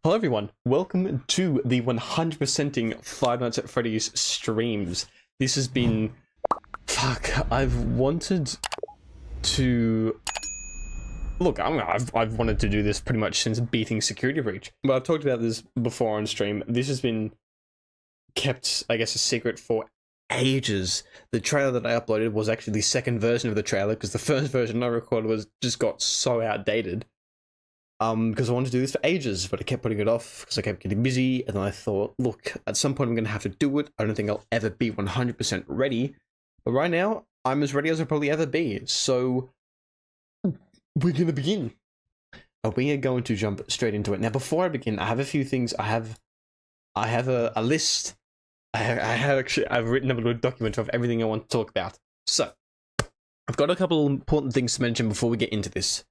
Hello everyone, welcome to the 100%ing Five Nights at Freddy's streams. This has been... I've wanted to... Look, I've wanted to do this pretty much since beating Security Breach. But I've talked about this before on stream. This has been kept, I guess, a secret for ages. The trailer that I uploaded was actually the second version of the trailer, because the first version I recorded just got so outdated. Because I wanted to do this for ages, but I kept putting it off because I kept getting busy, and then I thought, look, at some point I'm going to have to do it. I don't think I'll ever be 100% ready, but right now, I'm as ready as I'll probably ever be, so we're going to begin. We are going to jump straight into it. Now, before I begin, I have a few things. I have a list. I've written a little document of everything I want to talk about. So, I've got a couple important things to mention before we get into this.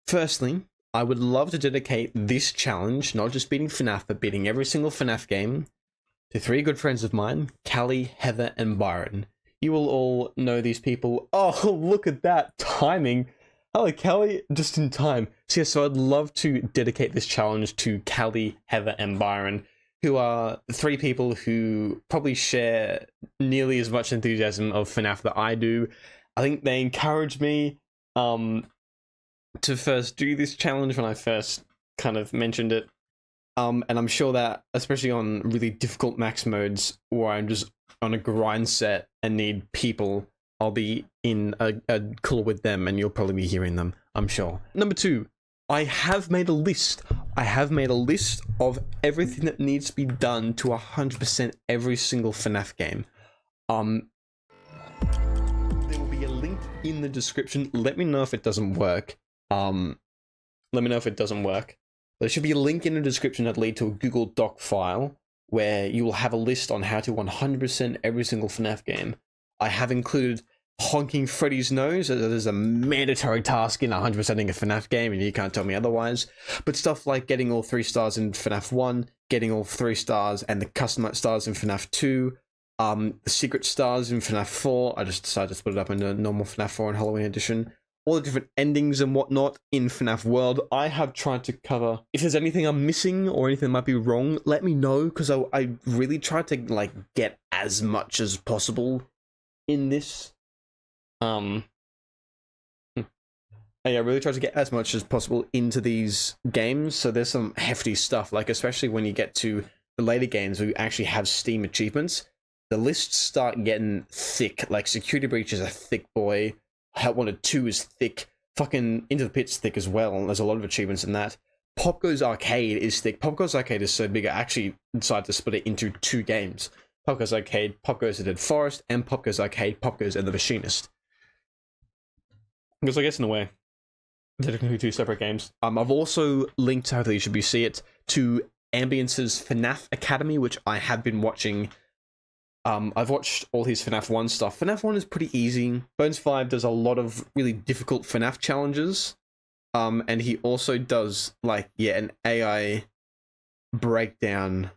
Firstly, I would love to dedicate this challenge, not just beating FNaF, but beating every single FNaF game, to three good friends of mine, Callie, Heather, and Byron. You will all know these people. Oh, look at that timing. Hello, Callie, just in time. So I'd love to dedicate this challenge to Callie, Heather, and Byron, who are three people who probably share nearly as much enthusiasm of FNaF that I do. I think they encouraged me, to first do this challenge when I first kind of mentioned it, and I'm sure that especially on really difficult max modes where I'm just on a grind set and need people, I'll be in a call with them and you'll probably be hearing them, I'm sure. Number two, I have made a list. I have made a list of everything that needs to be done to 100% every single FNaF game. There will be a link in the description. Let me know if it doesn't work. Let me know if it doesn't work. There should be a link in the description that lead to a Google Doc file where you will have a list on how to 100% every single FNaF game. I have included honking Freddy's nose as a mandatory task in 100%ing a FNaF game, and you can't tell me otherwise. But stuff like getting all 3 stars in FNaF 1, getting all 3 stars and the custom stars in FNaF 2, the secret stars in FNaF 4. I just decided to split it up into normal FNaF 4 and Halloween edition. All the different endings and whatnot in FNaF World. I have tried to cover. If there's anything I'm missing or anything that might be wrong, let me know, because I really tried to like get as much as possible in this. I really tried to get as much as possible into these games. So there's some hefty stuff, like especially when you get to the later games where you actually have Steam achievements, the lists start getting thick. Like Security Breach is a thick boy. Help Wanted 2 is thick. Fucking Into the Pit's thick as well. There's a lot of achievements in that. Pop Goes Arcade is thick. Pop Goes Arcade is so big, I actually decided to split it into 2 games. Pop Goes Arcade, Pop Goes to Dead Forest, and Pop Goes Arcade, Pop Goes and the Machinist. Because I guess in a way, they're technically 2 separate games. I've also linked, hopefully you should see it, to Ambience's FNaF Academy, which I have been watching. I've watched all his FNaF 1 stuff. FNaF 1 is pretty easy. Bones 5 does a lot of really difficult FNaF challenges. And he also does, like, an AI breakdown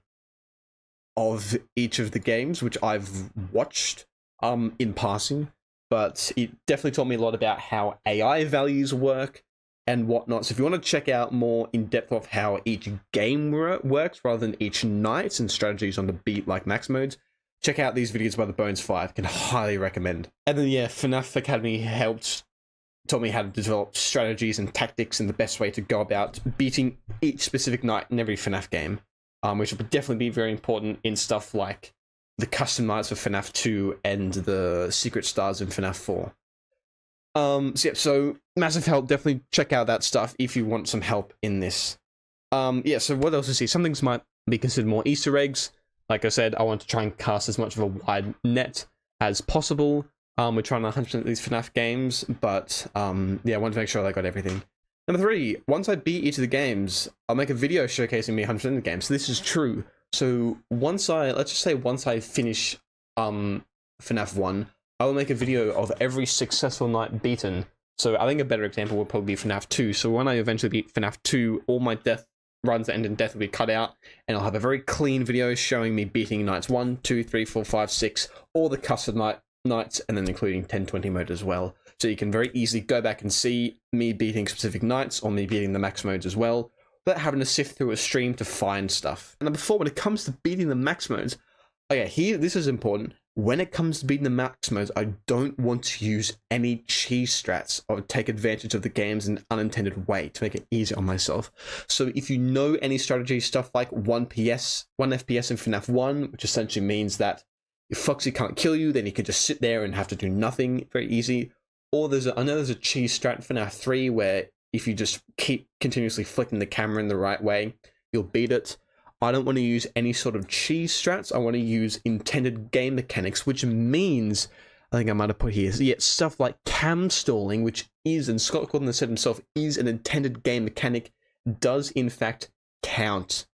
of each of the games, which I've watched in passing. But it definitely taught me a lot about how AI values work and whatnot. So if you want to check out more in depth of how each game works rather than each night and strategies on the beat like max modes, check out these videos by the Bones 5, can highly recommend. And then FNaF Academy taught me how to develop strategies and tactics and the best way to go about beating each specific night in every FNaF game, which will definitely be very important in stuff like the custom nights for FNaF 2 and the secret stars in FNaF 4. So massive help, definitely check out that stuff if you want some help in this. So what else to see? Some things might be considered more Easter eggs. Like I said, I want to try and cast as much of a wide net as possible. We're trying to 100% these FNaF games, but I want to make sure I got everything. Number 3, once I beat each of the games, I'll make a video showcasing me 100% of the games. So this is true. So let's just say once I finish FNaF 1, I will make a video of every successful night beaten. So I think a better example would probably be FNaF 2. So when I eventually beat FNaF 2, all my runs that end in death will be cut out, and I'll have a very clean video showing me beating nights 1, 2, 3, 4, 5, 6, all the custom nights, and then including 1020 mode as well. So you can very easily go back and see me beating specific nights or me beating the max modes as well, without having to sift through a stream to find stuff. And number 4, when it comes to beating the max modes, okay, here, this is important. When it comes to beating the max modes, I don't want to use any cheese strats or take advantage of the games in an unintended way to make it easier on myself. So if you know any strategy stuff like 1 FPS in FNaF 1, which essentially means that if Foxy can't kill you, then you can just sit there and have to do nothing, very easy. Or I know there's a cheese strat for FNaF 3 where if you just keep continuously flicking the camera in the right way, you'll beat it. I don't want to use any sort of cheese strats. I want to use intended game mechanics, which means, I think I might have put here, yeah, stuff like cam stalling, which is, and Scott Gordon has said himself, is an intended game mechanic, does in fact count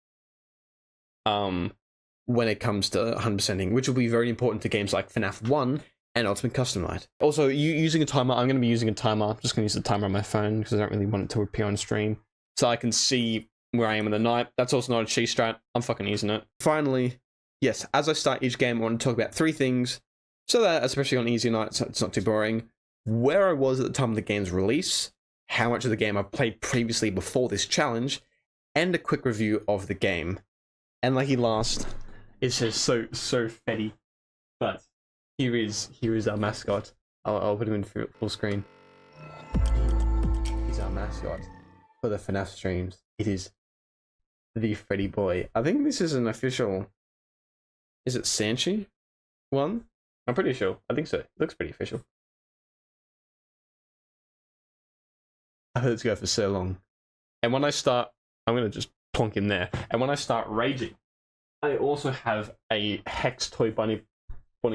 when it comes to 100%ing, which will be very important to games like FNaF 1 and Ultimate Custom Night. Also, using a timer, I'm going to be using a timer. I'm just going to use the timer on my phone because I don't really want it to appear on stream. So I can see where I am in the night. That's also not a cheese strat. I'm fucking using it. Finally, yes, as I start each game, I want to talk about 3 things, so that, especially on easy nights, it's not too boring. Where I was at the time of the game's release, how much of the game I've played previously before this challenge, and a quick review of the game. And lucky last, it says so Freddy, but here is our mascot. I'll put him in full screen. He's our mascot for the FNaF streams. It is the Freddy boy. I think this is an official. Is it Sanchi one? I'm pretty sure. I think so. It looks pretty official. I heard it's go for so long. And when I start, I'm gonna just plonk in there. And when I start raging, I also have a Hex toy bunny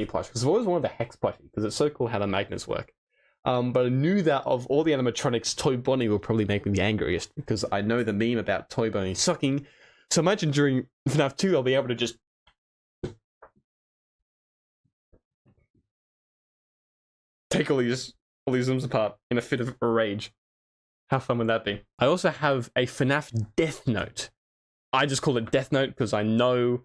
plush, because I've always wanted a Hex plushie because it's so cool how the magnets work. But I knew that of all the animatronics, Toy Bonnie will probably make me the angriest, because I know the meme about Toy Bonnie sucking. So imagine during FNaF 2, I'll be able to just take all these limbs apart in a fit of rage. How fun would that be? I also have a FNaF Death Note. I just call it Death Note because I know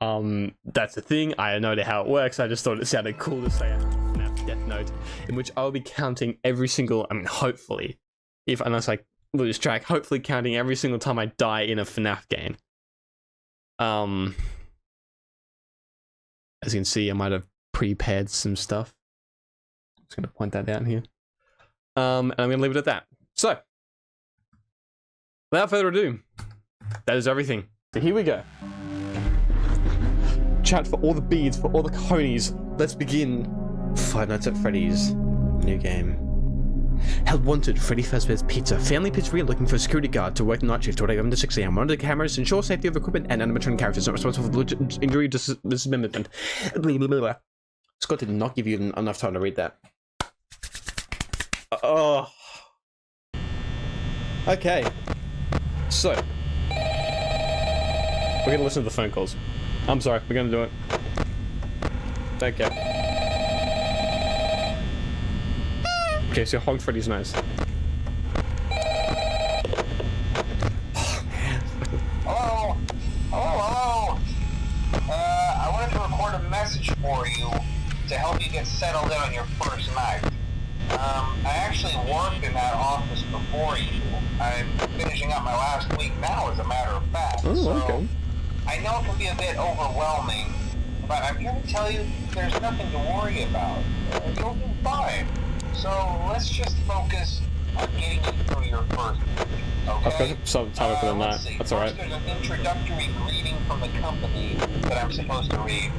that's a thing. I know how it works. I just thought it sounded cool to say a FNaF Death Note, in which I'll be counting every single, hopefully, unless I lose track, hopefully counting every single time I die in a FNaF game. As you can see, I might have prepared some stuff. I'm just going to point that out here. And I'm going to leave it at that. So, without further ado, that is everything. So here we go. Chat for all the beads, for all the cojones. Let's begin Five Nights at Freddy's new game. Held wanted, Freddy Fazbear's Pizza. Family pizzeria looking for a security guard to work the night shift to 11 to 6 a.m. Monitor the cameras, ensure safety of equipment and animatronic characters. Not responsible for injury, dismemberment. Scott did not give you enough time to read that. Oh. Okay. So. We're gonna listen to the phone calls. I'm sorry, we're gonna do it. Don't care. Okay, so honk Freddy's nose. Oh, man. Hello? Hello? I wanted to record a message for you to help you get settled in on your first night. I actually worked in that office before you. I'm finishing up my last week now, as a matter of fact. Oh, okay. I know it can be a bit overwhelming, but I'm here to tell you there's nothing to worry about. You'll do fine. So let's just focus on getting you through your first week, okay? I've got some time for the night. That's alright. There's an introductory greeting from the company that I'm supposed to read.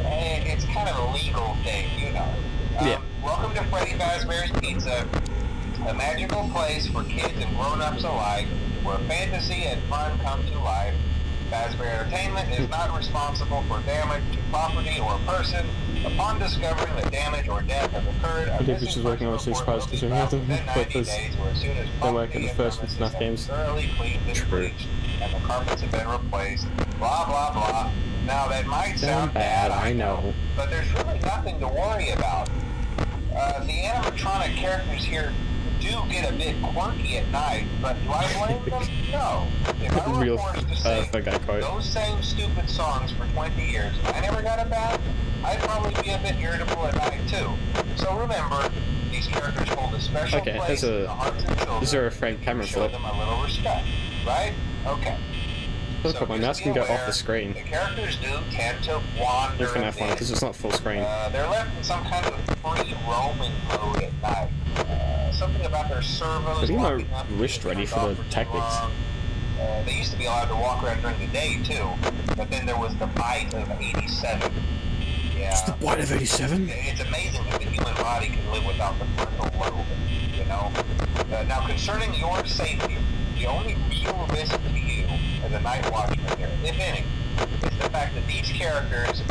It's kind of a legal thing, you know. Yeah. Welcome to Freddy Fazbear's Pizza, a magical place for kids and grown-ups alike, where fantasy and fun come to life. Fazbear Entertainment is not responsible for damage to property or person. Upon discovering that damage or death has occurred, I think this is working on these prices because we have to put this. They work in the first FNaF games. True. And the carpets have been replaced. Blah blah blah. Now that might sound bad, I know, but there's really nothing to worry about. The animatronic characters here do get a bit quirky at night, but do I blame them? No. If I were forced to sing those same stupid songs for 20 years and I never got a bath, I'd probably be a bit irritable at night too. So remember, these characters hold a special place in the hearts of children. Is there a frame camera show them a little respect, right? Okay. Look, my mouse can go off the screen. The characters do tend to wander. In FNaF 1, because it's not full screen. They're left in some kind of free roaming mode at night. Something about their servos. Getting my wrist ready for the tactics. They used to be allowed to walk around during the day too, but then there was the bite of 87. Yeah. It's the bite of 87? It's amazing that the human body can live without the frontal lobe, you know? Now, concerning your safety, the only real risk to you as a night watchman here, if any, is the fact that these characters,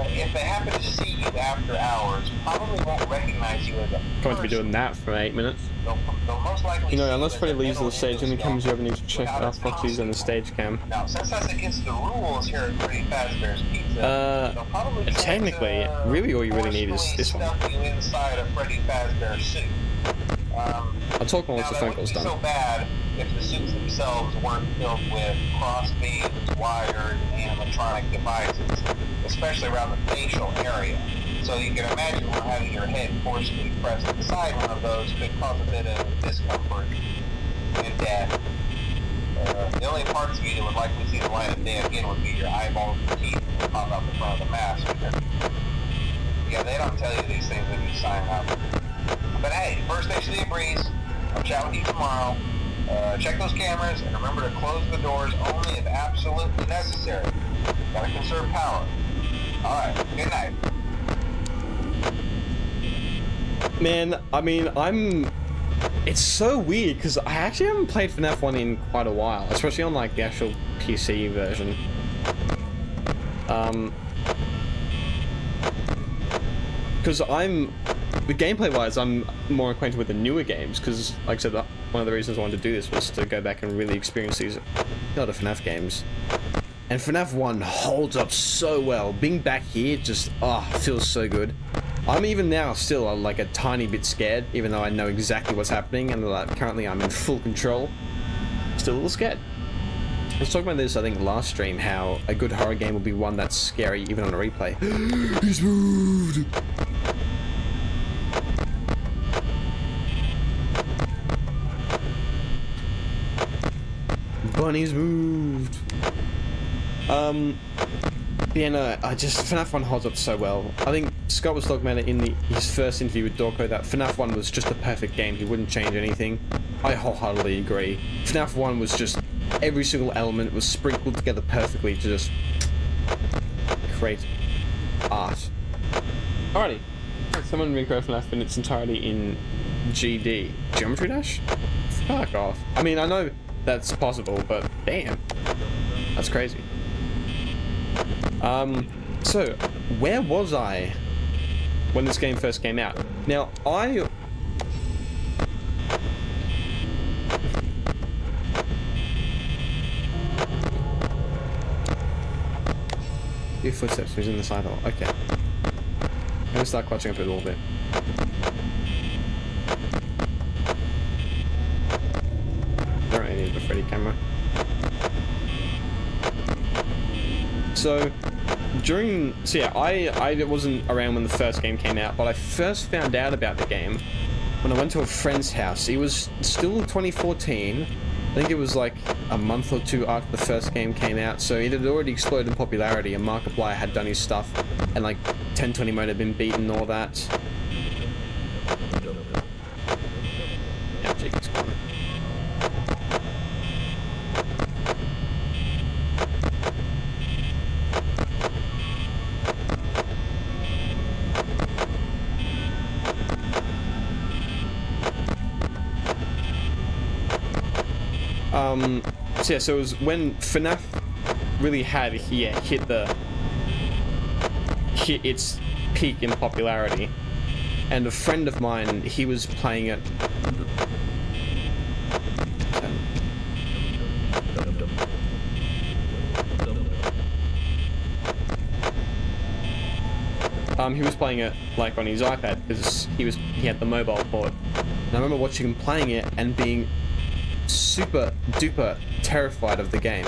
if they happen to see you after hours, probably won't recognize you as a Going to be doing that for 8 minutes. They'll most likely unless Freddy leaves the stage, then he comes you ever need to check our proxies and the stage cam. Now, since that's against the rules here at Freddy Fazbear's Pizza, they'll probably technically, really all you really need is this one. Stuff you inside a Freddy Fazbear suit. I'll talk more once the phone call's done. So bad if the suits themselves weren't filled with cross beams, wired, and animatronic devices, especially around the facial area. So you can imagine how having your head forcefully pressed inside one of those could cause a bit of discomfort and death. The only parts of you that would likely see the light of day again would be your eyeballs and teeth that pop out the front of the mask. Yeah, they don't tell you these things when you sign up. But hey, first station of the breeze. I'll chat with you tomorrow. Check those cameras and remember to close the doors only if absolutely necessary. Gotta conserve power. Alright, good night. Man, I mean, it's so weird because I actually haven't played FNaF 1 in quite a while, especially on like the actual PC version. Because the gameplay wise, I'm more acquainted with the newer games because, like I said, one of the reasons I wanted to do this was to go back and really experience these other FNaF games. And FNaF 1 holds up so well. Being back here just, feels so good. I'm even now still like a tiny bit scared, even though I know exactly what's happening and like currently I'm in full control. Still a little scared. I was talking about this, I think, last stream, how a good horror game will be one that's scary even on a replay. He's moved! Bunny's moved! Yeah, no, FNaF 1 holds up so well. I think Scott was talking about it in his first interview with Dorko, that FNaF 1 was just a perfect game, he wouldn't change anything. I wholeheartedly agree. FNaF 1 was just, every single element was sprinkled together perfectly to just create art. Alrighty, someone recreate FNaF in its entirety in GD. Geometry Dash? Fuck off. I mean, I know that's possible, but damn. That's crazy. So, where was I when this game first came out? Now, Your footsteps, who's in the side hall? Okay. I'm gonna start clutching up a little bit. I don't really need the Freddy camera. So yeah, I wasn't around when the first game came out, but I first found out about the game when I went to a friend's house. It was still 2014. I think it was like a month or two after the first game came out, so it had already exploded in popularity, and Markiplier had done his stuff, and like 1020 mode had been beaten and all that. Yeah, Jake is gone. So yeah, so it was when FNaF really had hit its peak in popularity, and a friend of mine, he was playing it. He was playing it like on his iPad because he had the mobile port, and I remember watching him playing it and being super duper terrified of the game.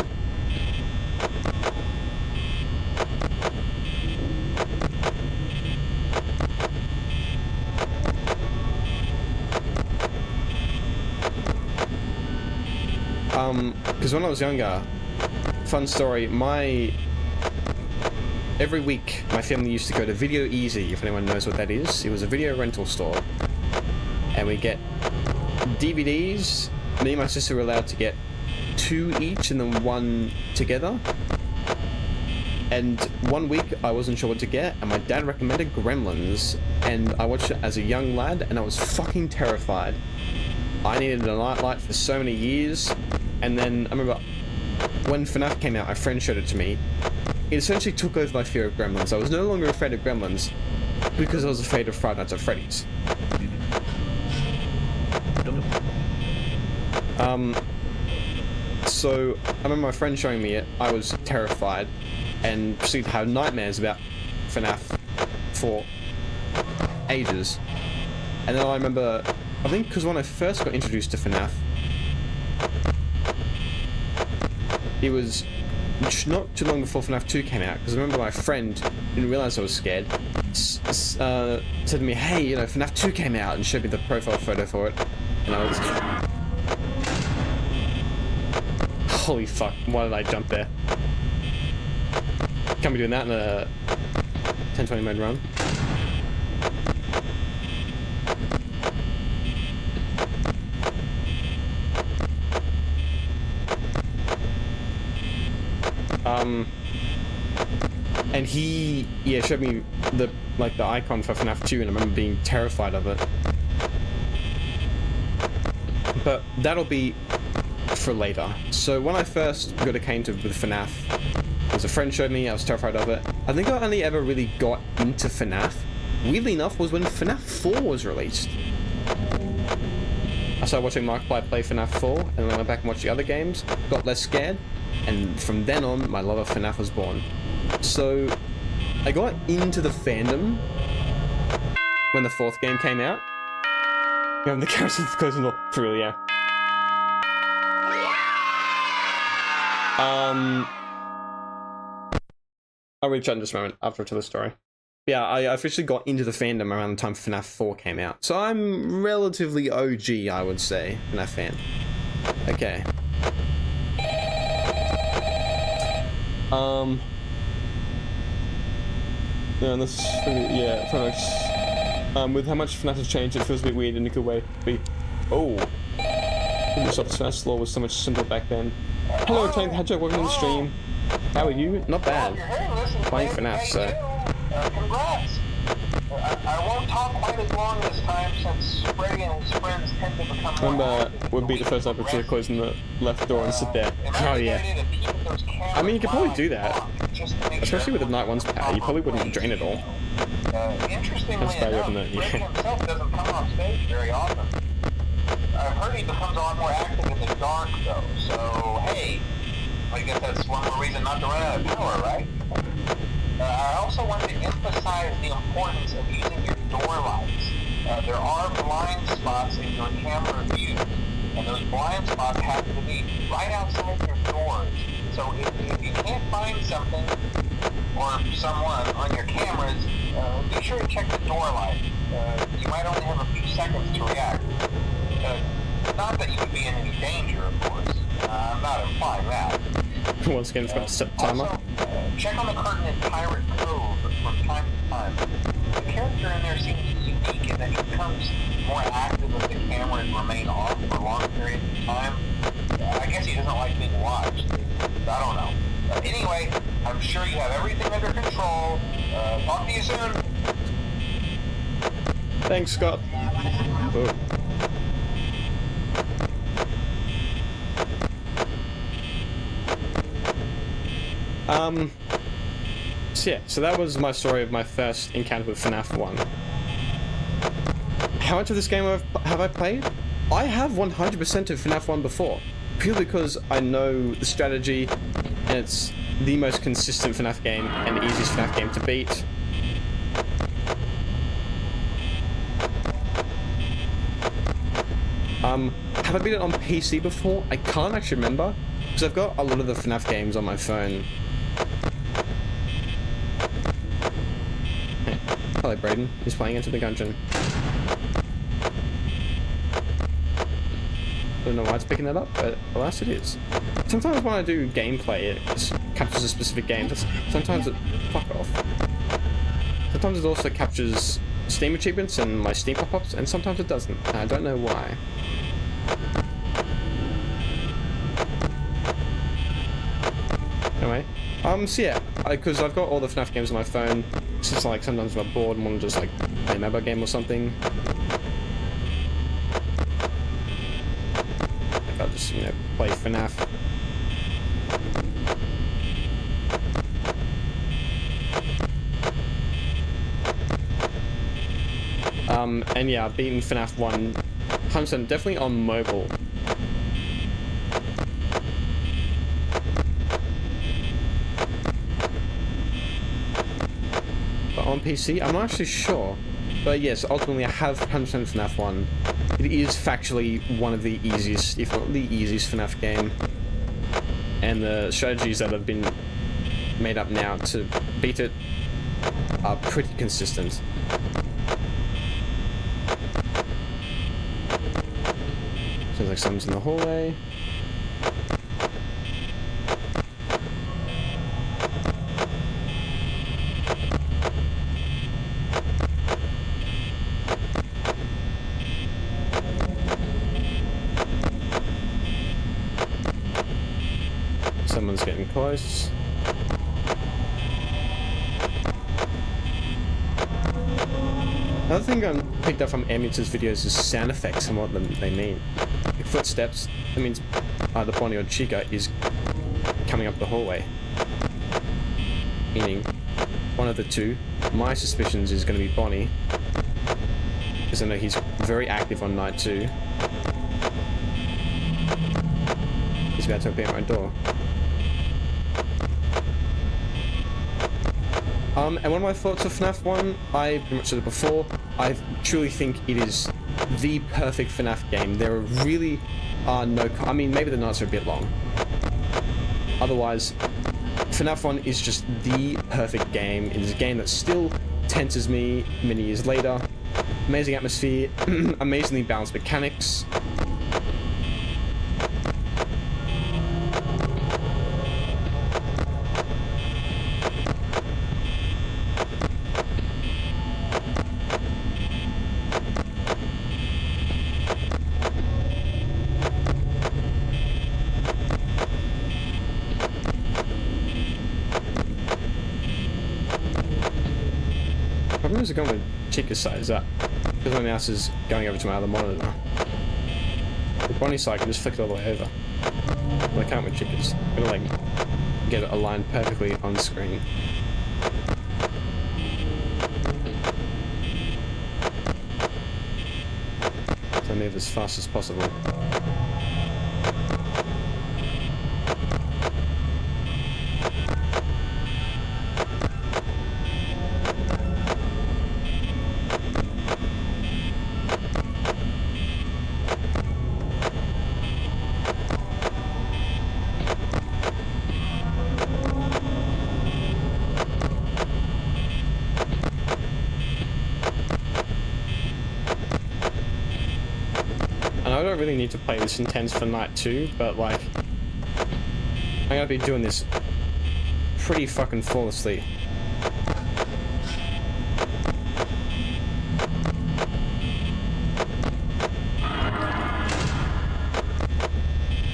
because when I was younger, fun story, every week my family used to go to Video Easy, if anyone knows what that is. It was a video rental store, and we get DVDs. Me and my sister were allowed to get 2 each and then 1 together. And one week I wasn't sure what to get, and my dad recommended Gremlins, and I watched it as a young lad, and I was fucking terrified. I needed a nightlight for so many years, and then I remember when FNaF came out, my friend showed it to me. It essentially took over my fear of Gremlins. I was no longer afraid of Gremlins because I was afraid of Friday Nights at Freddy's. So I remember my friend showing me it. I was terrified and proceeded to have nightmares about FNaF for ages. And then I remember, I think because when I first got introduced to FNaF, it was not too long before FNaF 2 came out, because I remember my friend didn't realize I was scared, said to me, hey, you know, FNaF 2 came out, and showed me the profile photo for it, and I was... Holy fuck, why did I jump there? Can't be doing that in a 10-20 mode run. And he, yeah, showed me the icon for FNaF 2, and I remember being terrified of it. But that'll be for later. So when I first got acquainted with FNaF, as a friend showed me, I was terrified of it. I think I only ever really got into FNaF, weirdly enough, was when FNaF 4 was released. I started watching Markiplier play FNaF 4, and then I went back and watched the other games, got less scared, and from then on, my love of FNaF was born. So, I got into the fandom when the 4th game came out. Yeah, the characters closing the door. For real, yeah. I'll reach out in just a moment after I tell the story. Yeah, I officially got into the fandom around the time FNaF 4 came out. So I'm relatively OG, I would say, FNaF fan. Okay. Yeah, and this is pretty, yeah, pretty much. With how much FNaF has changed, it feels a bit weird in a good way. Oh. Ubisoft's FNaF lore was so much simpler back then. Hello, Tony the Hedgehog, welcome to the stream. How are you? Not bad. Playing FNaF, so. Congrats! I won't talk quite as long this time since Freddy and his friends tend to become more remember, we'll beat the first episode closing the left door and sit there. Oh yeah. I mean, you could probably do that. Especially with the Night One's power, you probably wouldn't drain it all. Interestingly That's better enough, than that, yeah. Freddy himself doesn't come off stage very often. I've heard he becomes a lot more active in the dark, though, so hey, I guess that's one more reason not to run out of power, right? I also want to emphasize the importance of using your door lights. There are blind spots in your camera view, and those blind spots happen to be right outside your doors. So if you can't find something or someone on your cameras, be sure to check the door light. You might only have a few seconds to react. Not that you would be in any danger, of course. I'm not implying that. Once again, it's got to set the timer. Also, check on the curtain in Pirate Cove from time to time. The character in there seems unique in that he becomes more active with the camera and remain off for long periods of time. I guess he doesn't like being watched. I don't know. Anyway, I'm sure you have everything under control. Talk to you soon. Thanks, Scott. Oh. So yeah, so that was my story of my first encounter with FNaF 1. How much of this game have I played? I have 100% of FNaF 1 before, purely because I know the strategy, and it's the most consistent FNaF game, and the easiest FNaF game to beat. Have I beat it on PC before? I can't actually remember, because I've got a lot of the FNaF games on my phone. Hey, hello Brayden, he's playing Into the Gungeon. don't know why it's picking that up, but alas it is. Sometimes when I do gameplay, it just captures a specific game. Sometimes it... Fuck off. Sometimes it also captures Steam achievements and my Steam pop-ups, and sometimes it doesn't. And I don't know why. Anyway, so yeah, because I've got all the FNAF games on my phone. It's just like sometimes I'm bored and want to just like play a mobile game or something. If I just, you know, play FNAF. And yeah, I've beaten FNAF 1 100%, definitely on mobile. But on PC, I'm not actually sure. But yes, ultimately I have 100% FNAF 1. It is factually one of the easiest, if not the easiest FNAF game. And the strategies that have been made up now to beat it are pretty consistent. Sounds like someone's in the hallway. Someone's getting close. Another thing I picked up from Amut's videos is sound effects and what they mean. Like footsteps, that means either Bonnie or Chica is coming up the hallway. Meaning, one of the two. My suspicions is going to be Bonnie, because I know he's very active on night 2. He's about to open my door. And one of my thoughts of FNAF 1, I pretty much said it before, I truly think it is the perfect FNAF game. There really are no... I mean, maybe the nights are a bit long. Otherwise, FNAF 1 is just the perfect game. It is a game that still tenses me many years later. Amazing atmosphere, amazingly balanced mechanics. Is it going with Chica's side? Is that because my mouse is going over to my other monitor? With Bonnie's side, I can just flick it all the way over. But I can't with Chica's. I'm gonna like get it aligned perfectly on screen. So I move as fast as possible. I don't really need to play this intense for night 2, but like, I'm gonna be doing this pretty fucking flawlessly.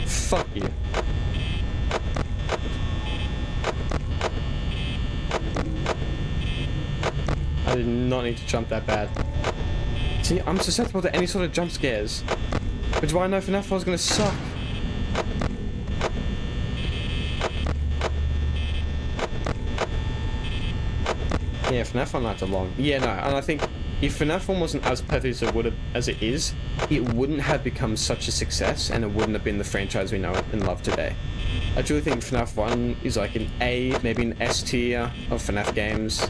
Fuck you. I did not need to jump that bad. See, I'm susceptible to any sort of jump scares. Which is why I know FNAF was gonna suck. Yeah, FNAF 1 nights are long. Yeah, no, and I think if FNAF 1 wasn't as perfect as it is, it wouldn't have become such a success, and it wouldn't have been the franchise we know and love today. I truly think FNAF 1 is like an A, maybe an S tier of FNAF games.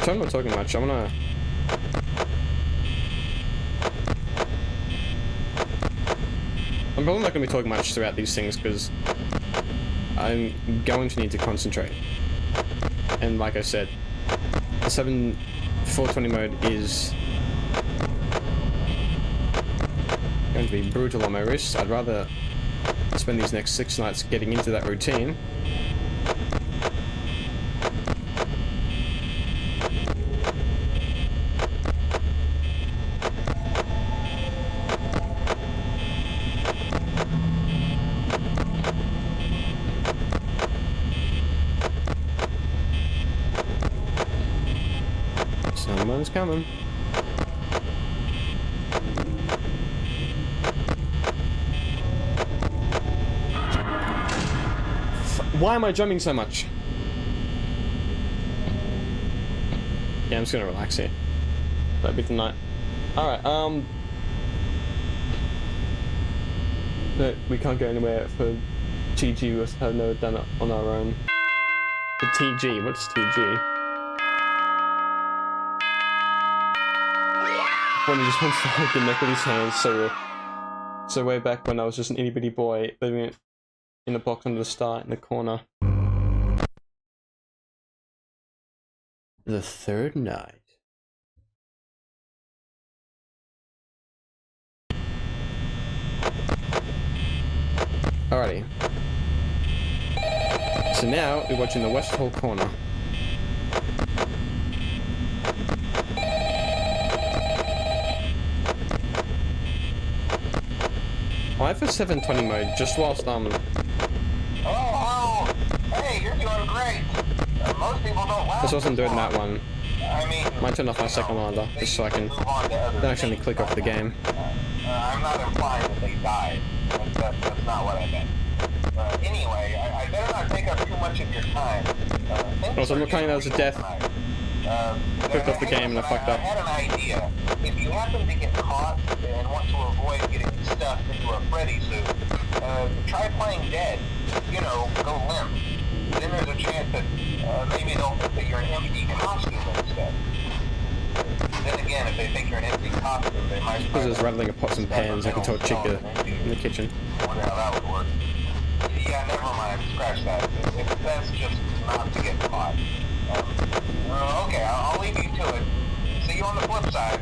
I'm not talking much. I'm probably not going to be talking much throughout these things because I'm going to need to concentrate. And like I said, the 420 mode is going to be brutal on my wrist. I'd rather spend these next 6 nights getting into that routine. Someone's coming. Why am I jumping so much? Yeah, I'm just gonna relax here. That'll be the night. Alright, but we can't go anywhere for TG, we have never done it on our own. The TG, what's TG? When he just wants to hold the neck with his hands, so way back when I was just an itty bitty boy living in a box under the star in the corner. The third night. Alrighty. So now we're watching the west hall corner. I have a 720 mode just whilst Oh, hey, you're doing great. Most people don't laugh. This wasn't doing that one. I mean, Might turn off my second lander just so I can don't actually click off the game. I'm not implying that they died. That's not what I meant. Anyway, I better not take up too much of your time. Also, I'm not claiming that was a death. Clicked off the game and I fucked up. I had an idea. If you happen to get caught and want to avoid getting stuffed into a Freddy suit, try playing dead. You know, go limp. Then there's a chance that maybe they'll think that you're an empty costume instead. Then again, if they think you're an empty costume, they might... Because there's rattling of pots and pans, I can tell Chica in the kitchen. I wonder how that would work. Yeah, never mind. Scratch that. If that's just not to get caught. Okay, I'll leave you to it. See you on the flip side.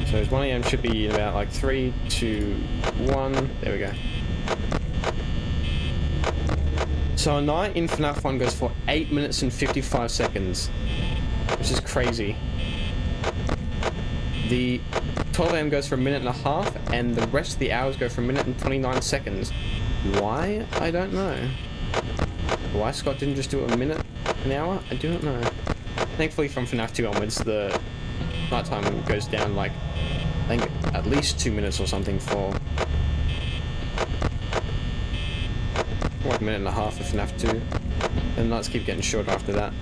So it's 1 AM should be in about like 3, 2, 1. There we go. So a night in FNaF 1 goes for 8 minutes and 55 seconds. Which is crazy. The 12 AM goes for a minute and a half, and the rest of the hours go for a minute and 29 seconds. Why? I don't know. Why Scott didn't just do a minute an hour? I do not know. Thankfully from FNaF 2 onwards, the nighttime goes down like, I think at least 2 minutes or something for like a minute and a half for FNaF 2. And the nights keep getting shorter after that.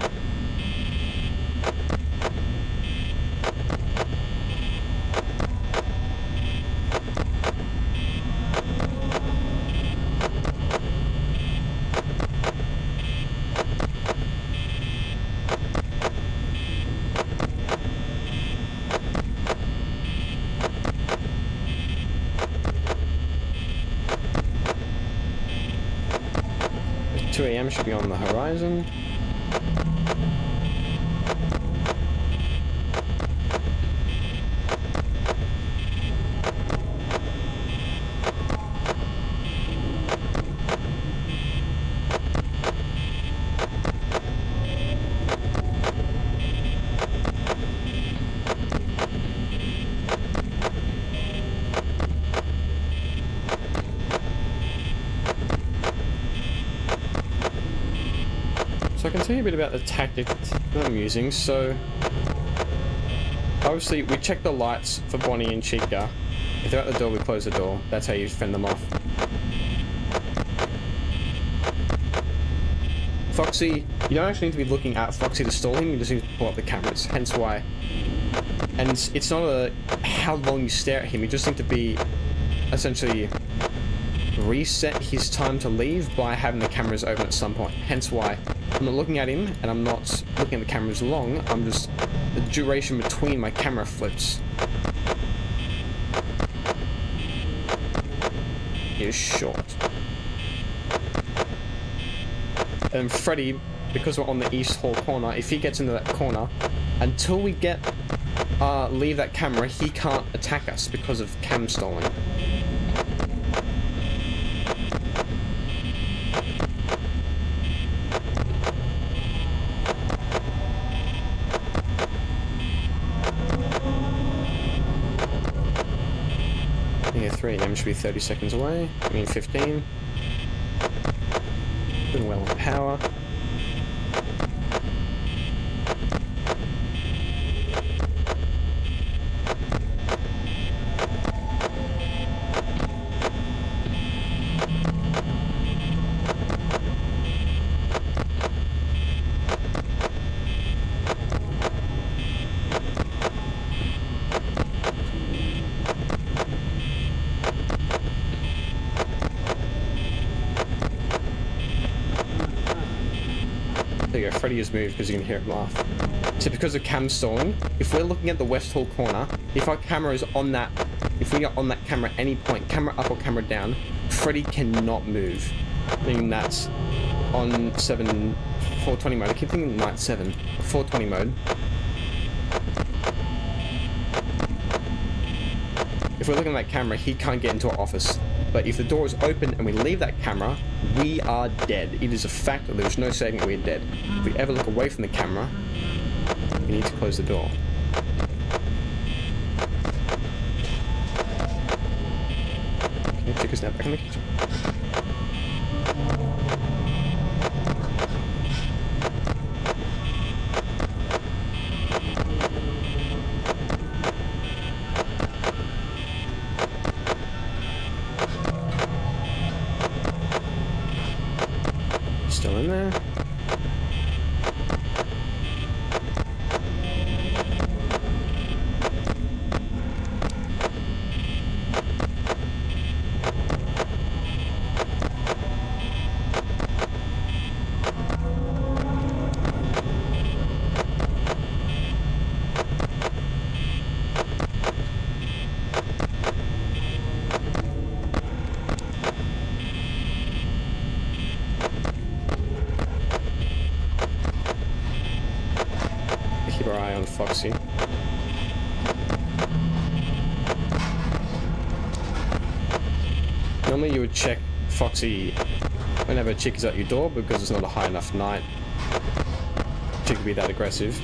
Should be on the horizon. So I can tell you a bit about the tactic that I'm using. So obviously we check the lights for Bonnie and Chica. If they're at the door, we close the door. That's how you fend them off. Foxy, you don't actually need to be looking at Foxy to stall him, you just need to pull up the cameras. Hence why And it's not a how long you stare at him. You just need to be essentially reset his time to leave by having the cameras open at some point. Hence why I'm not looking at him and I'm not looking at the cameras long. I'm just the duration between my camera flips is short. And Freddy, because we're on the east hall corner, if he gets into that corner, until we get leave that camera, he can't attack us because of cam stalling. Yeah, 3 AM should be 30 seconds away. I mean 15. Doing well on power. There you go, Freddy has moved because you can hear him laugh. So because of cam stalling, if we're looking at the west hall corner, if our camera is on that, if we are on that camera at any point, camera up or camera down, Freddy cannot move. Meaning that's on 420 mode. I keep thinking night 7, 420 mode. If we're looking at that camera, he can't get into our office. But if the door is open and we leave that camera, we are dead. It is a fact that there's no saving that we're dead. If we ever look away from the camera, we need to close the door. Okay, chicken's now back in the kitchen. Still in there. Keep our eye on Foxy. Normally you would check Foxy whenever a chick is at your door because it's not a high enough night. Chick could be that aggressive.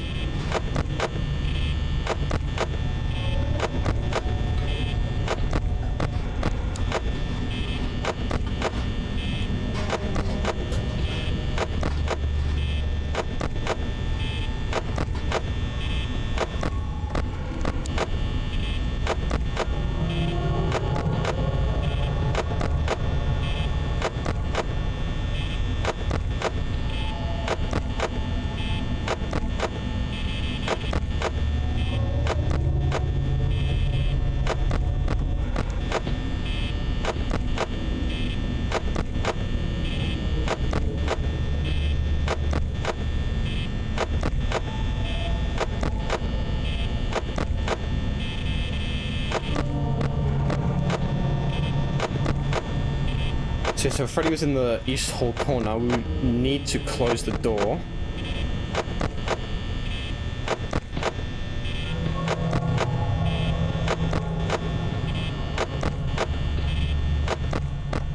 So Freddy was in the east hall corner. We would need to close the door.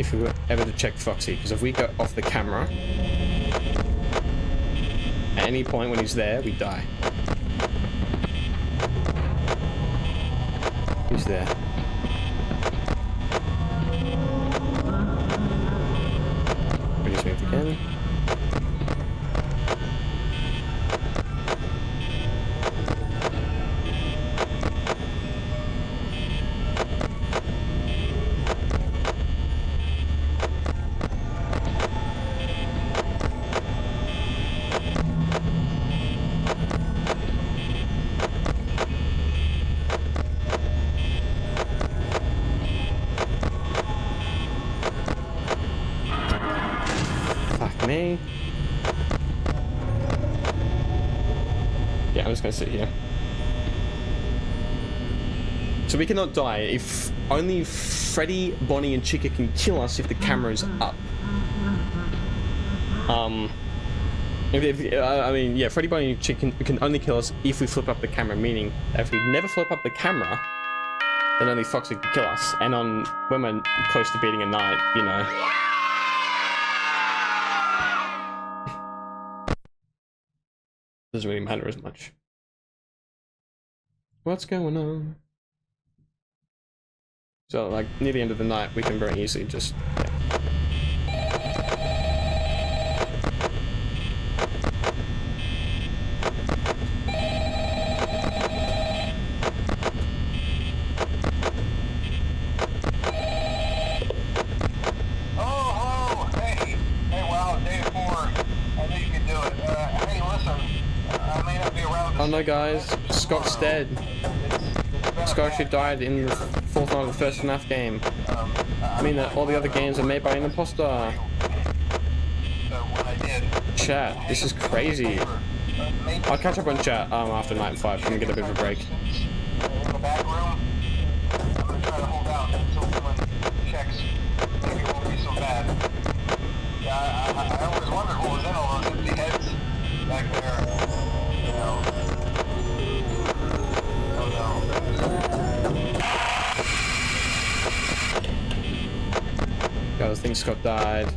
If we were ever to check Foxy, because if we go off the camera, at any point when he's there, we die. Who's there? Again. me. Yeah, I'm just gonna sit here. So we cannot die. If only Freddy, Bonnie, and Chica can kill us if the camera is up. I mean, yeah, Freddy, Bonnie, and Chica can only kill us if we flip up the camera. Meaning, if we never flip up the camera, then only Foxy can kill us. And when we're close to beating a night, you know. Doesn't really matter as much. What's going on? So, like, near the end of the night, we can very easily just... Oh, hey, wow, day 4. I knew you could do it. Hey, listen, I may not be around. Oh no, guys, Scott's dead. Scott actually died in the 4th night of the first FNaF game. I mean that all the other games are made by an imposter. Chat, this is crazy. I'll catch up on chat after night 5 and get a bit of a break. In the back room, I'm gonna try to hold out until someone checks. Maybe it won't be so bad. Yeah, I always wondered what was in all those empty heads back there. You know. Oh no. God, I think Scott died.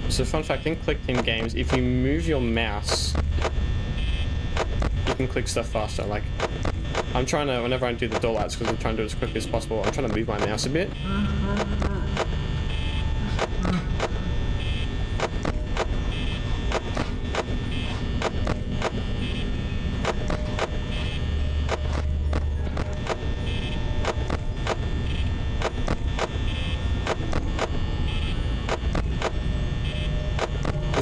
So fun fact, in Click Team games, if you move your mouse, you can click stuff faster. Like, I'm trying to, whenever I do the door lights, because I'm trying to do it as quickly as possible, I'm trying to move my mouse a bit.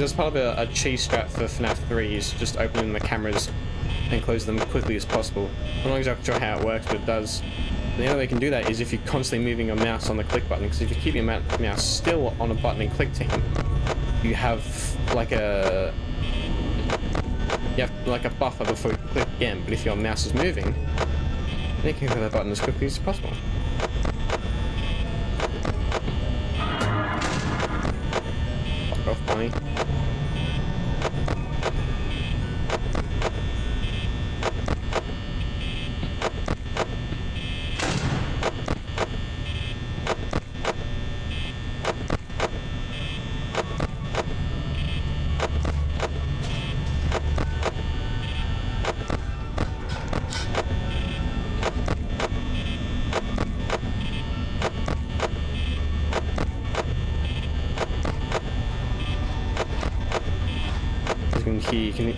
As part of a cheese strat for FNaF 3 is just opening the cameras and close them quickly as possible. I'm not exactly sure how it works, but it does. The only way you can do that is if you're constantly moving your mouse on the click button, because if you keep your mouse still on a button in Click Team, you have like a buffer before you click again. But if your mouse is moving, then you can click that button as quickly as possible. Fuck off, Bonnie.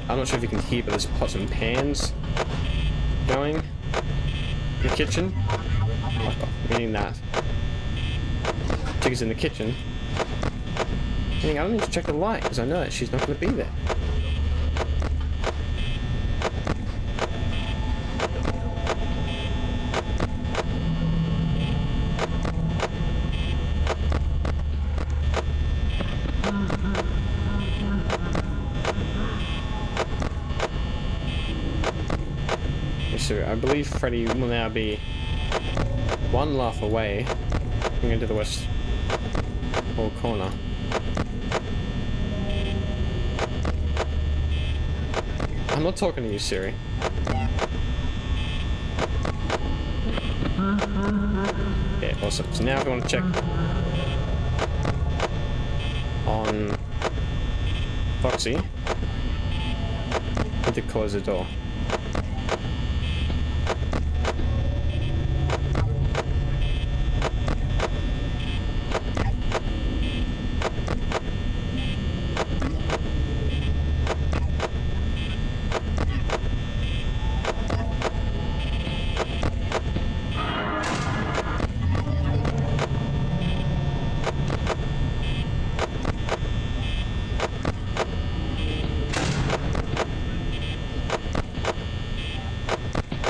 I'm not sure if you can hear, but there's pots and pans going in the kitchen. Oh, we need that. Chick is in the kitchen. I think I don't need to check the light because I know that she's not going to be there. So I believe Freddy will now be one laugh away. I'm going to the west hall corner. I'm not talking to you, Siri. Okay, awesome. So now if we want to check on Foxy, we need to close the door.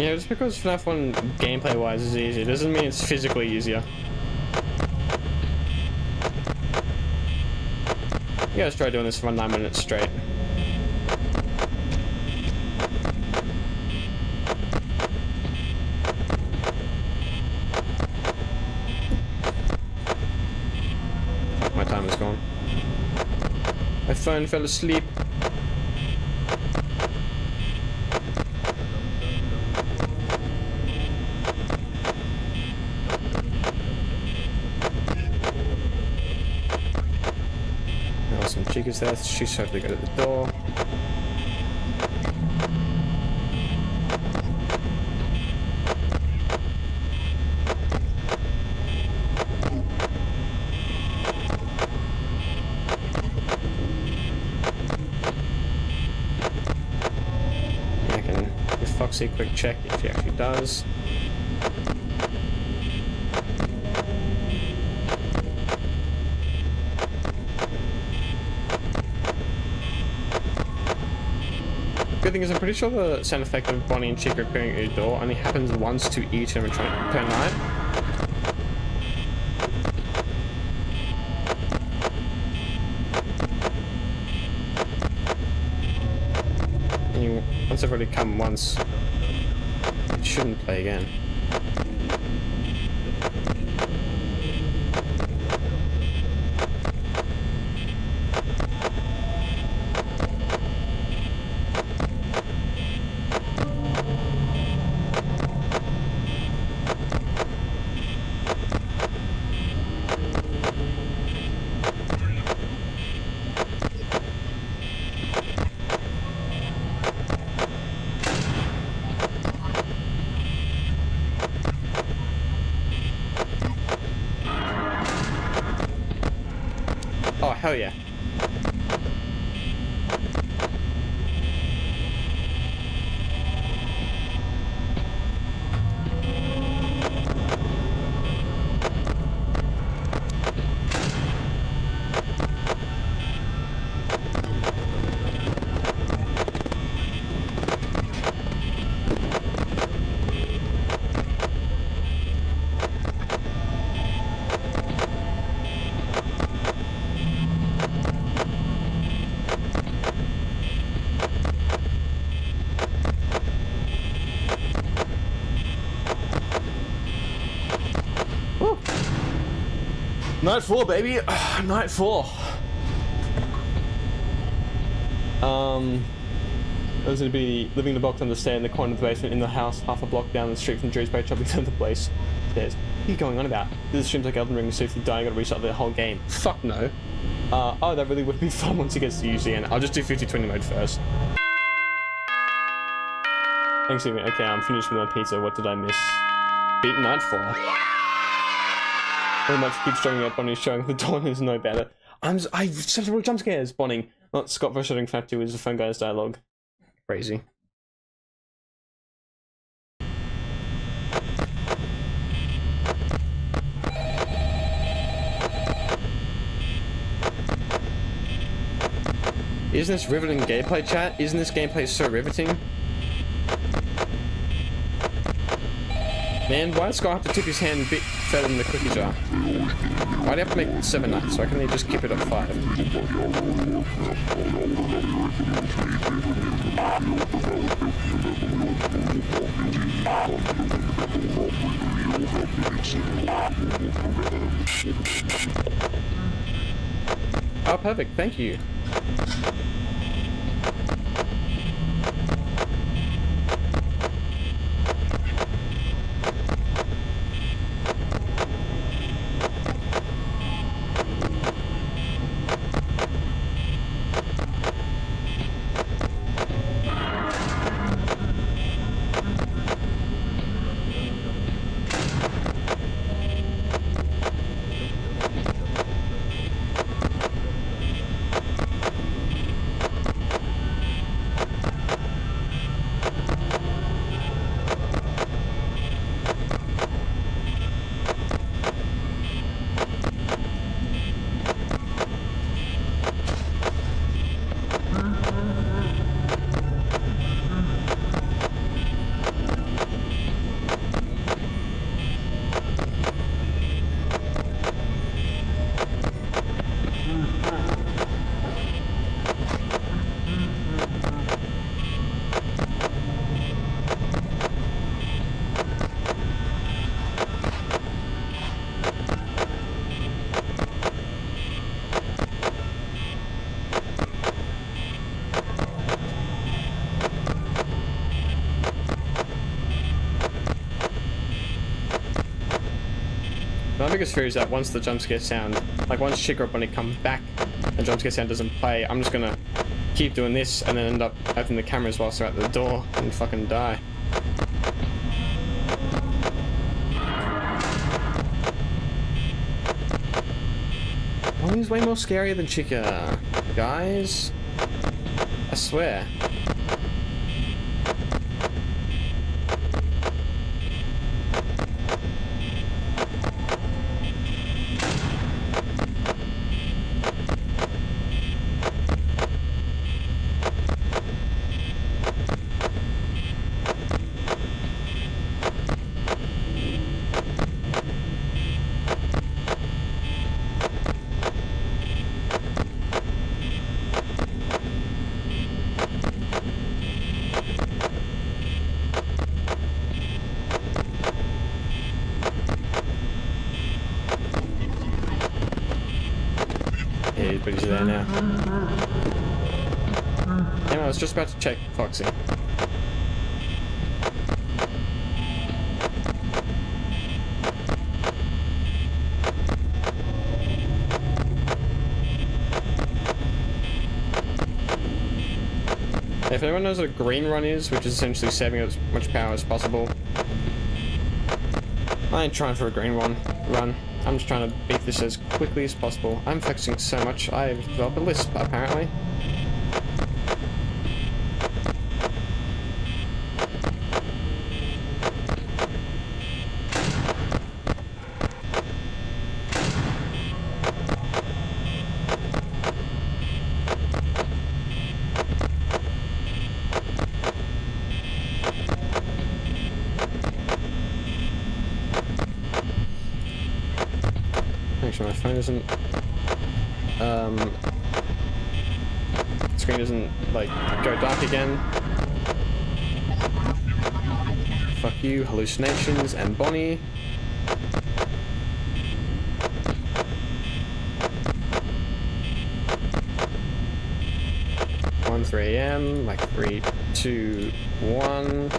Yeah, just because FNaF 1 gameplay-wise is easy, doesn't mean it's physically easier. You guys try doing this for 9 minutes straight. Fuck, my time is gone. My phone fell asleep. Some chick is there, she's totally good at the door. I can give Foxy a quick check if she actually does. Good thing is I'm pretty sure the sound effect of Bonnie and Chica appearing at your door only happens once to each animatronic per night. And once they've already come once, it shouldn't play again. Oh, hell yeah. Night 4, baby. Night 4. There's going to be living in the box understand in the corner of the basement in the house half a block down the street from Drew's Bay shopping center place. Stairs. What are you going on about? This streams like Elden Ring, so if you die, you gotta restart the whole game. Fuck no. Oh, that really would be fun once he gets to use the end. I'll just do 50-20 mode first. Thanks, Steven. Okay, I'm finished with my pizza. What did I miss? Beaten Night 4. Very much keep showing up Bonnie showing the dawn is no better. I such real jump scares, Bonnie. Not Scott for shooting FNaF 2 is the phone guy's dialogue. Crazy. Isn't this riveting gameplay, chat? Isn't this gameplay so riveting? Man, why does Scott have to tip his hand a bit further than the cookie jar? Why do you have to make 7 nuts? Why can't they just keep it at 5? Oh, perfect. Thank you. My biggest fear is that once the jump scare sound, like once Chick or Bunny come back and jump scare sound doesn't play, I'm just gonna keep doing this and then end up opening the cameras whilst they're at the door and fucking die. Bunny's way more scarier than Chica, guys. I swear. But he's there now. Damn, I was just about to check Foxy. If anyone knows what a green run is, which is essentially saving as much power as possible, I ain't trying for a green run. I'm just trying to beat this as quickly as possible. I'm flexing so much, I've developed a lisp, apparently. Make sure my phone isn't screen doesn't like go dark again. Fuck you, hallucinations and Bonnie. One 3 AM, like 3, 2, 1.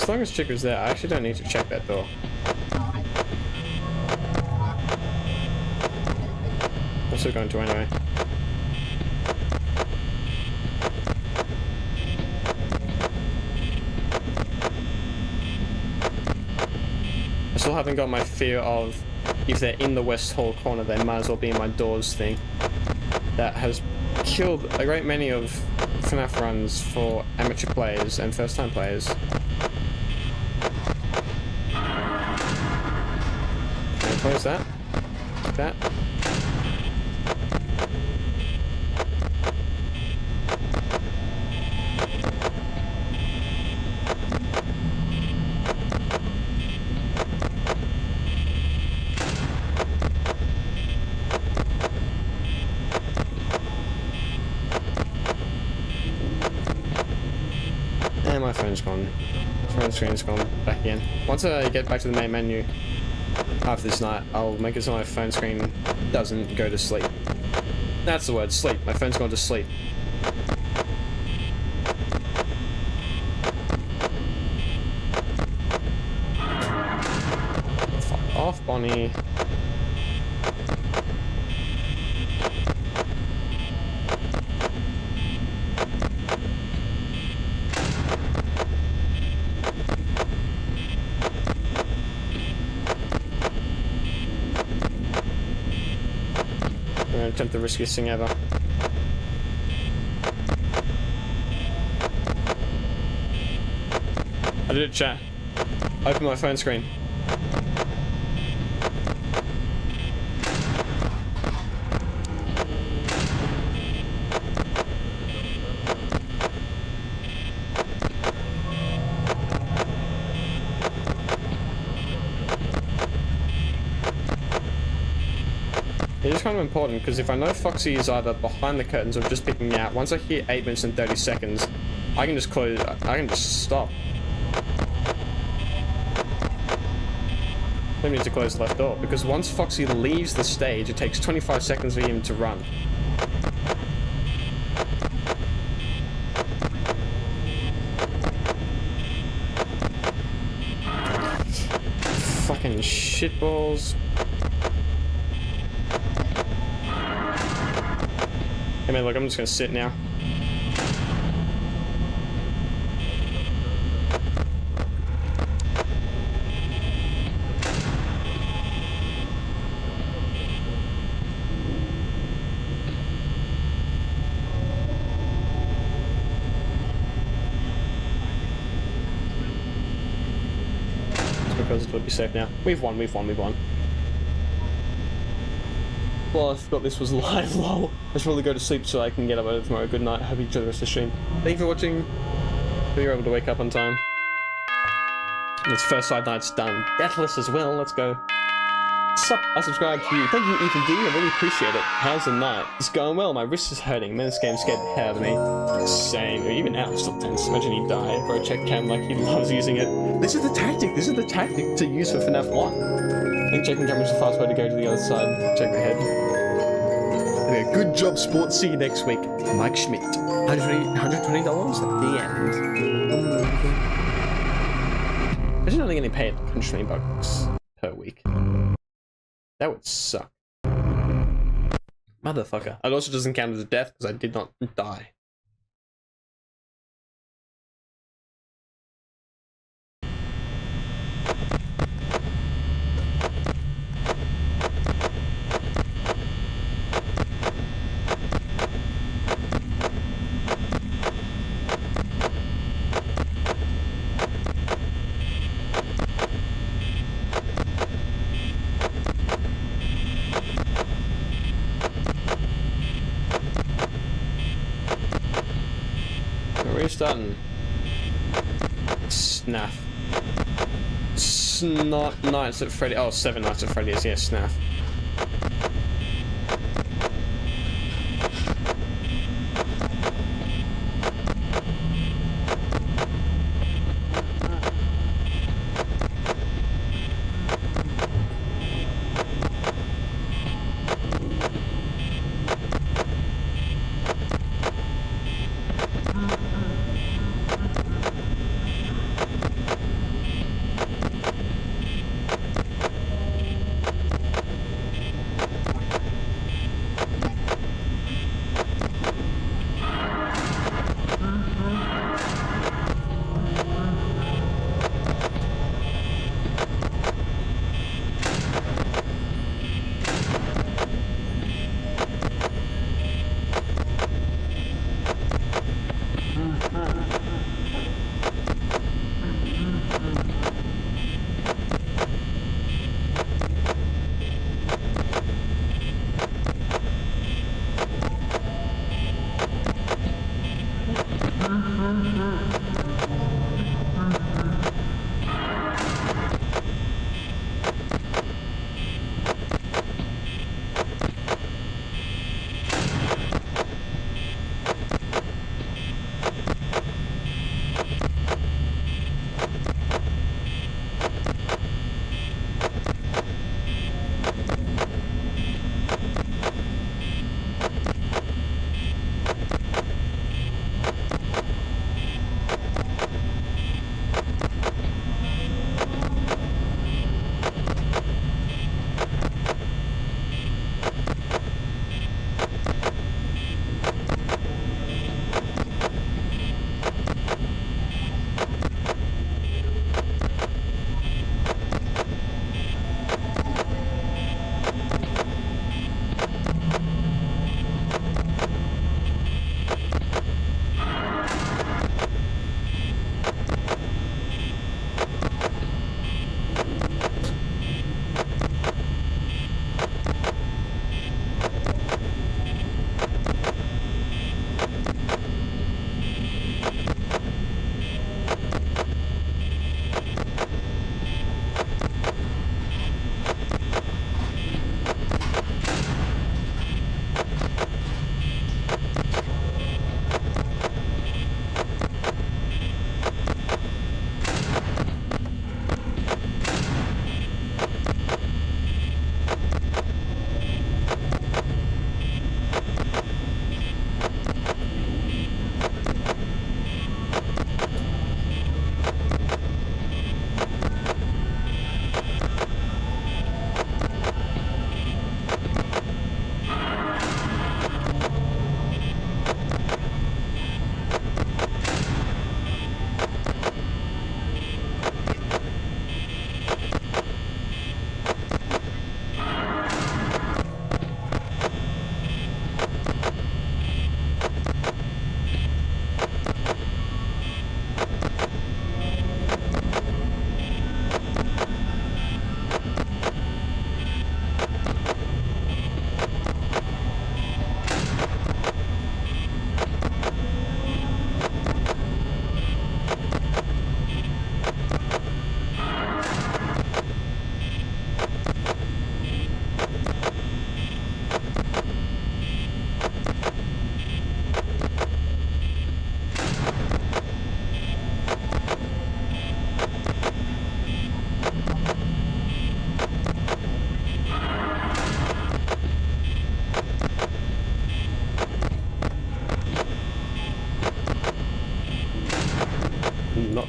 as long as Chicker's there, I actually don't need to check that door. I'm still going to anyway. I still haven't got my fear of if they're in the west hall corner, they might as well be in my doors thing. That has killed a great many of FNaF runs for amateur players and first time players. Okay, close that. Like that. And my phone's gone. Phone screen's gone back again. Once I get back to the main menu after this night, I'll make it so my phone screen doesn't go to sleep. That's the word, sleep. My phone's gone to sleep. Fuck off, Bonnie. Attempt the riskiest thing ever. I did it, chat. Open my phone screen. It is kind of important because if I know Foxy is either behind the curtains or just picking me out, once I hit 8 minutes and 30 seconds, I can just close, I can just stop. I don't need to close the left door because once Foxy leaves the stage, it takes 25 seconds for him to run. Fucking shitballs. Hey man, look, I'm just gonna sit now. It's because it would be safe now. We've won. Well, I forgot this was live, lol. I should probably go to sleep so I can get up early tomorrow. Good night. Hope you enjoy the rest of the stream. Thank you for watching. Hope you're able to wake up on time. And its first side night's done. Deathless as well. Let's go. Sup? I subscribe to you. Thank you, Ethan D. I really appreciate it. How's the night? It's going well. My wrist is hurting. Man, this game scared the hell out of me. Same. Even now, I'm still tense. Imagine he died. Bro, check cam like he loves using it. This is the tactic. This is the tactic to use for FNaF 1. I think checking camera is the fast way to go to the other side. Check the head. Okay, good job, sports. See you next week. Mike Schmidt. $120 at the end. Imagine only getting paid $120 per week. That would suck. Motherfucker. It also doesn't count as a death because I did not die. Restarting. FNaF. Not Nights at Freddy. Oh, 7 Nights at Freddy's. Yes, FNaF.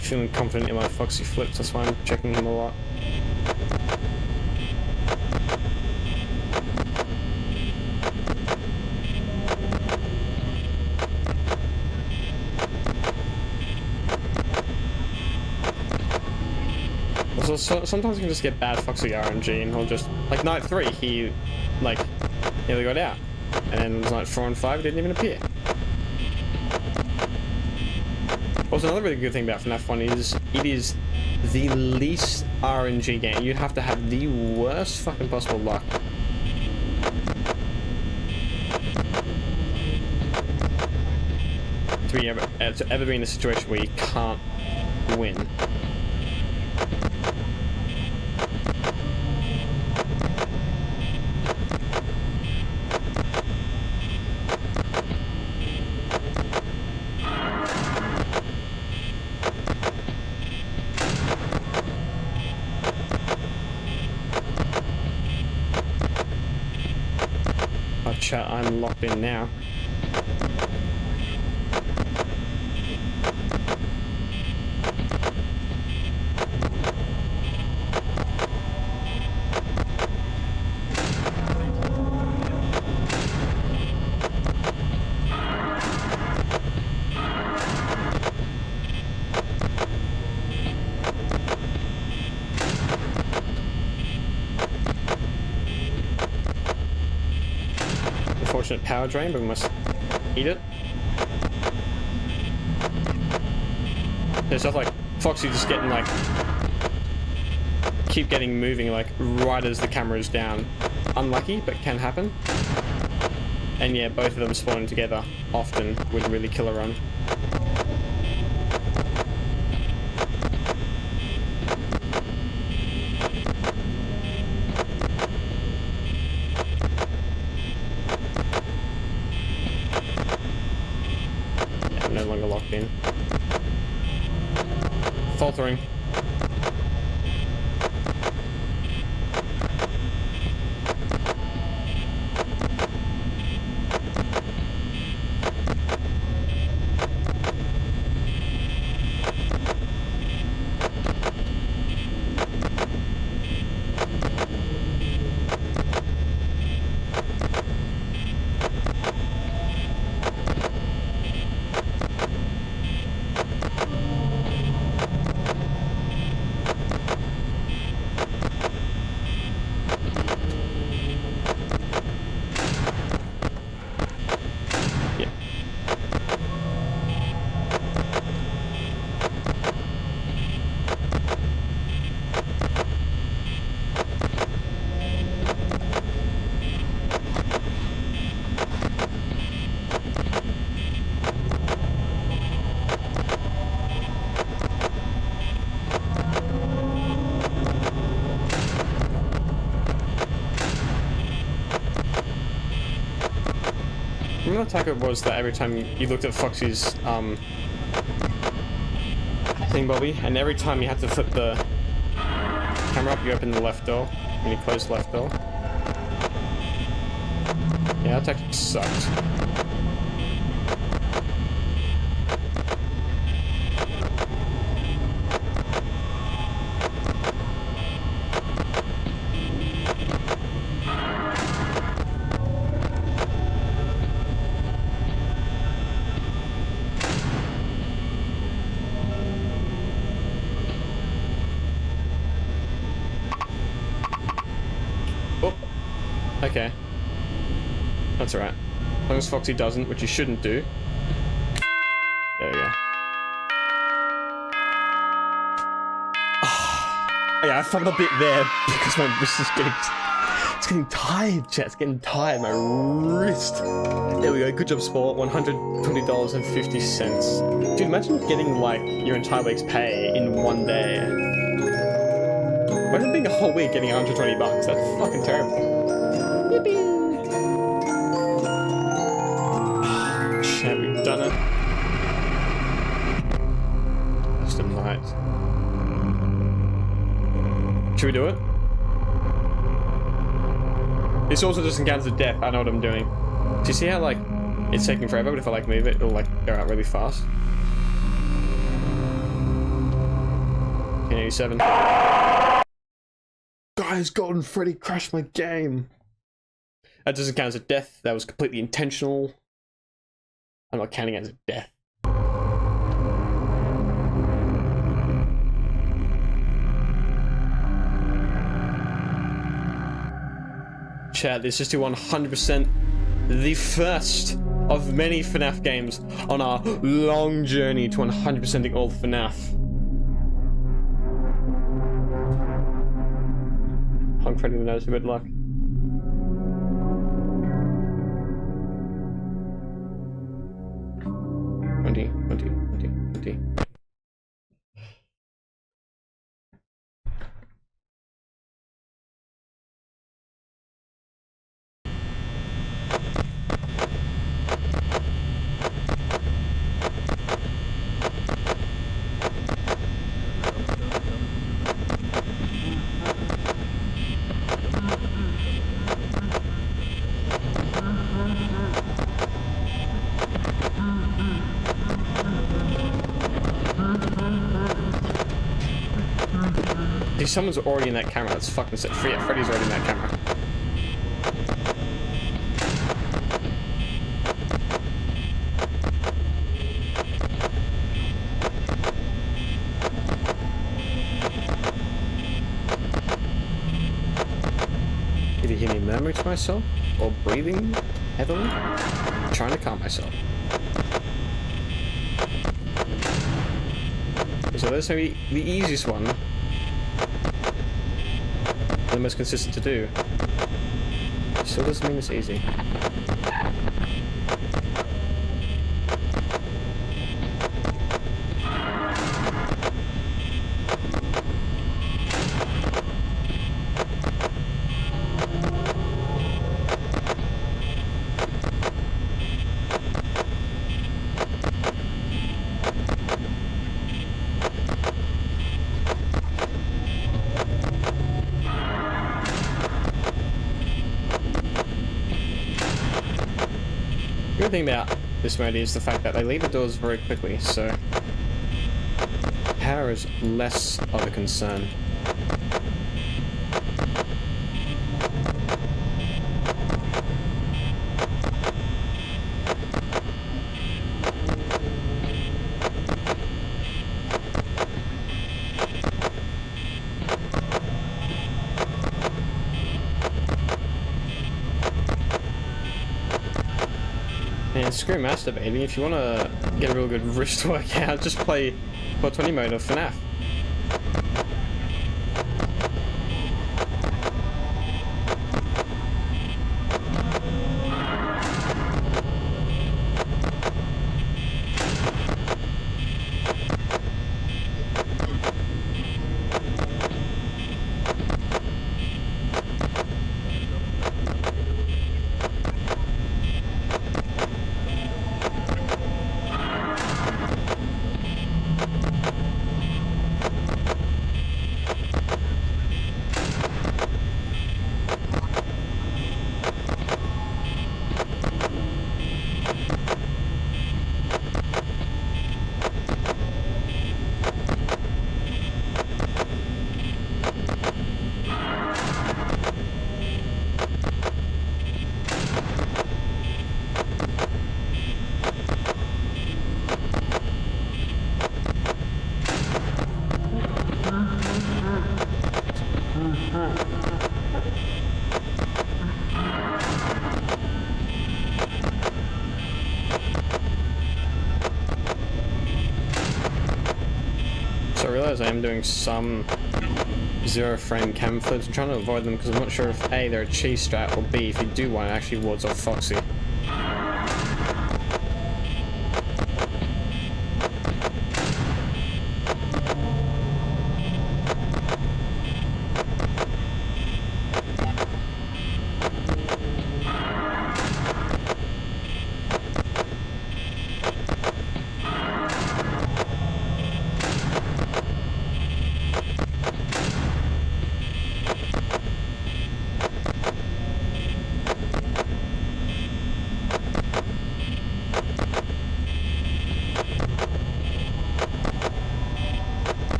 feeling confident in my Foxy flips, that's why I'm checking them a lot. So sometimes you can just get bad Foxy RNG, and he'll just, like night 3, he like nearly got out, and then it was night 4 and 5, he didn't even appear. Also, another really good thing about FNaF 1 is it is the least RNG game. You'd have to have the worst fucking possible luck to ever be in a situation where you can't win. Chat, I'm locked in now. Unfortunate power drain, but we must eat it. There's stuff like Foxy just getting like, keep getting moving like right as the camera is down. Unlucky, but can happen. And yeah, both of them spawning together often would really kill a run. No longer locked in. Faltering. Remember the attack was that every time you looked at Foxy's thing, Bobby, and every time you had to flip the camera up, you open the left door, and you close the left door. Yeah, that tactic sucked. Okay. That's alright. As long as Foxy doesn't, which he shouldn't do. There we go. Oh, yeah, I felt a bit there because my wrist is getting... It's getting tired, chat. It's getting tired. My wrist. There we go. Good job, Sport. $120.50. Dude, imagine getting, like, your entire week's pay in one day. Imagine being a whole week getting $120. That's fucking terrible. Yippee! Shit, we've done it. Just a night. Should we do it? This also just encounters a death. I know what I'm doing. Do you see how, like, it's taking forever, but if I, like, move it, it'll, like, go out really fast? 1987. Guys, Golden Freddy crashed my game. That doesn't count as a death. That was completely intentional. I'm not counting it as a death. Chat, this is to 100% the first of many FNaF games on our long journey to 100%ing all FNaF. Honk Freddy the nose, good luck. Twenty. Dude, someone's already in that camera. That's fucking sick. Yeah, Freddy's already in that camera. Did you hear me murmuring to myself? Or breathing heavily? Trying to calm myself. So this may be the easiest one. The most consistent to do. Still doesn't mean it's easy. The good thing about this mode is the fact that they leave the doors very quickly, so power is less of a concern. And screw masturbating, if you want to get a real good wrist workout, just play 420 mode of FNaF. So I realize I am doing some zero frame cam flips. I'm trying to avoid them because I'm not sure if A, they're a cheese strat, or B, if you do one, it actually wards off Foxy.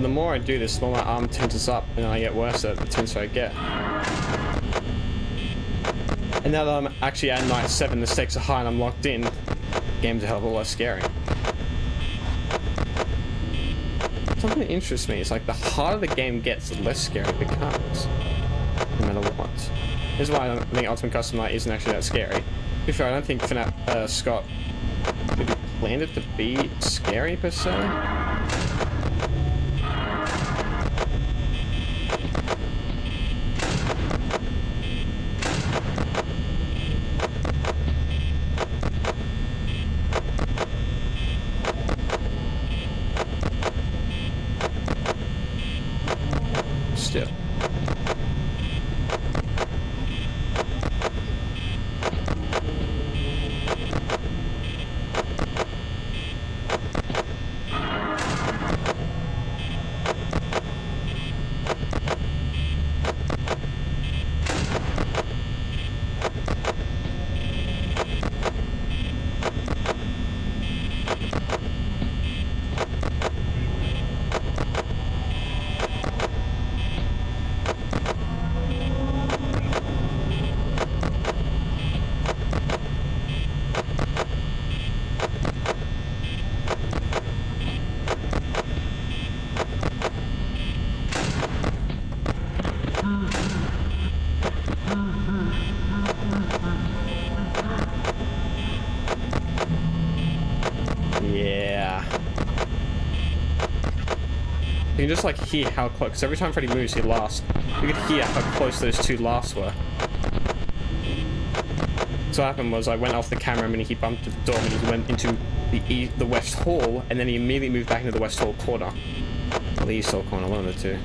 the more I do this, the more my arm tenses up, and I get worse at the tenser I get. And now that I'm actually at night 7, the stakes are high and I'm locked in, the game's a hell of a lot less scary. Something that interests me is like the harder the game gets, the less scary it becomes. No matter what. This is why I think Ultimate Custom Night isn't actually that scary. To be fair, I don't think FNaF, Scott really planned it to be scary per se. Still. Yeah. You can just like hear how close, because every time Freddy moves he laughs. You could hear how close those two laughs were. So what happened was I went off the camera and he bumped to the door and he went into the west hall, and then he immediately moved back into the west hall corner. Or the east hall corner, one of the two.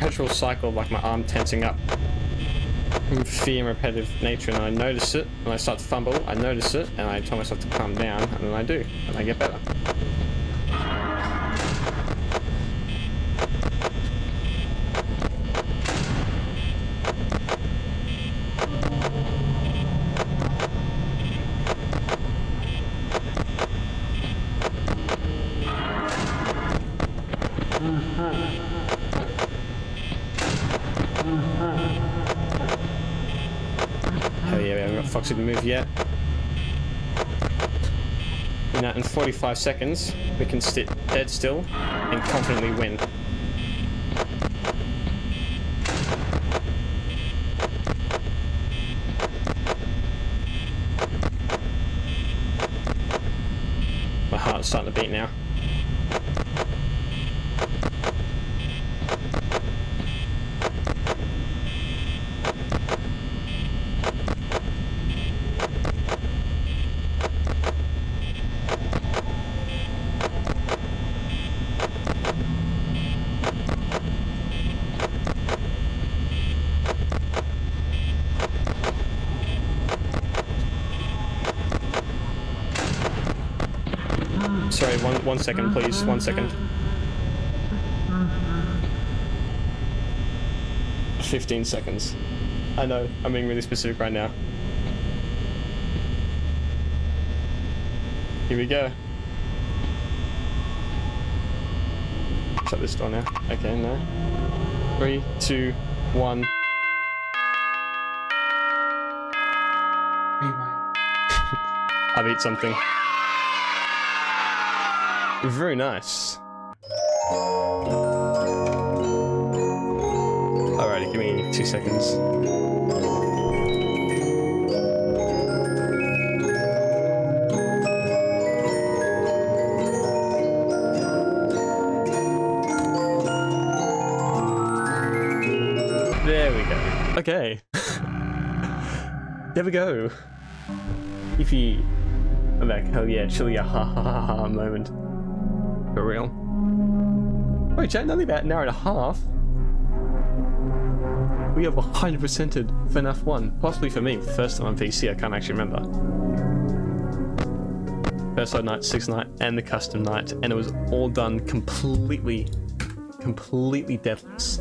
Perpetual cycle of like my arm tensing up from fear and repetitive nature, and I notice it and I start to fumble, I notice it and I tell myself to calm down, and then I do, and I get better. Hell yeah, we haven't got Foxy to move yet. In 45 seconds, we can sit dead still and confidently win. My heart's starting to beat now. Sorry, one second, please. 1 second. 15 seconds. I know, I'm being really specific right now. Here we go. Shut this door now. Okay, no. 3, 2, 1. I beat something. Very nice. Alrighty, give me 2 seconds. There we go. Okay. There we go. If I'm back. Hell yeah, chilly ha ha ha ha moment. For real. Wait, chat, only about an hour and a half. We have 100%ed FNaF 1. Possibly for me, first time on PC, I can't actually remember. Perso night, 6 night, and the custom night, and it was all done completely deathless.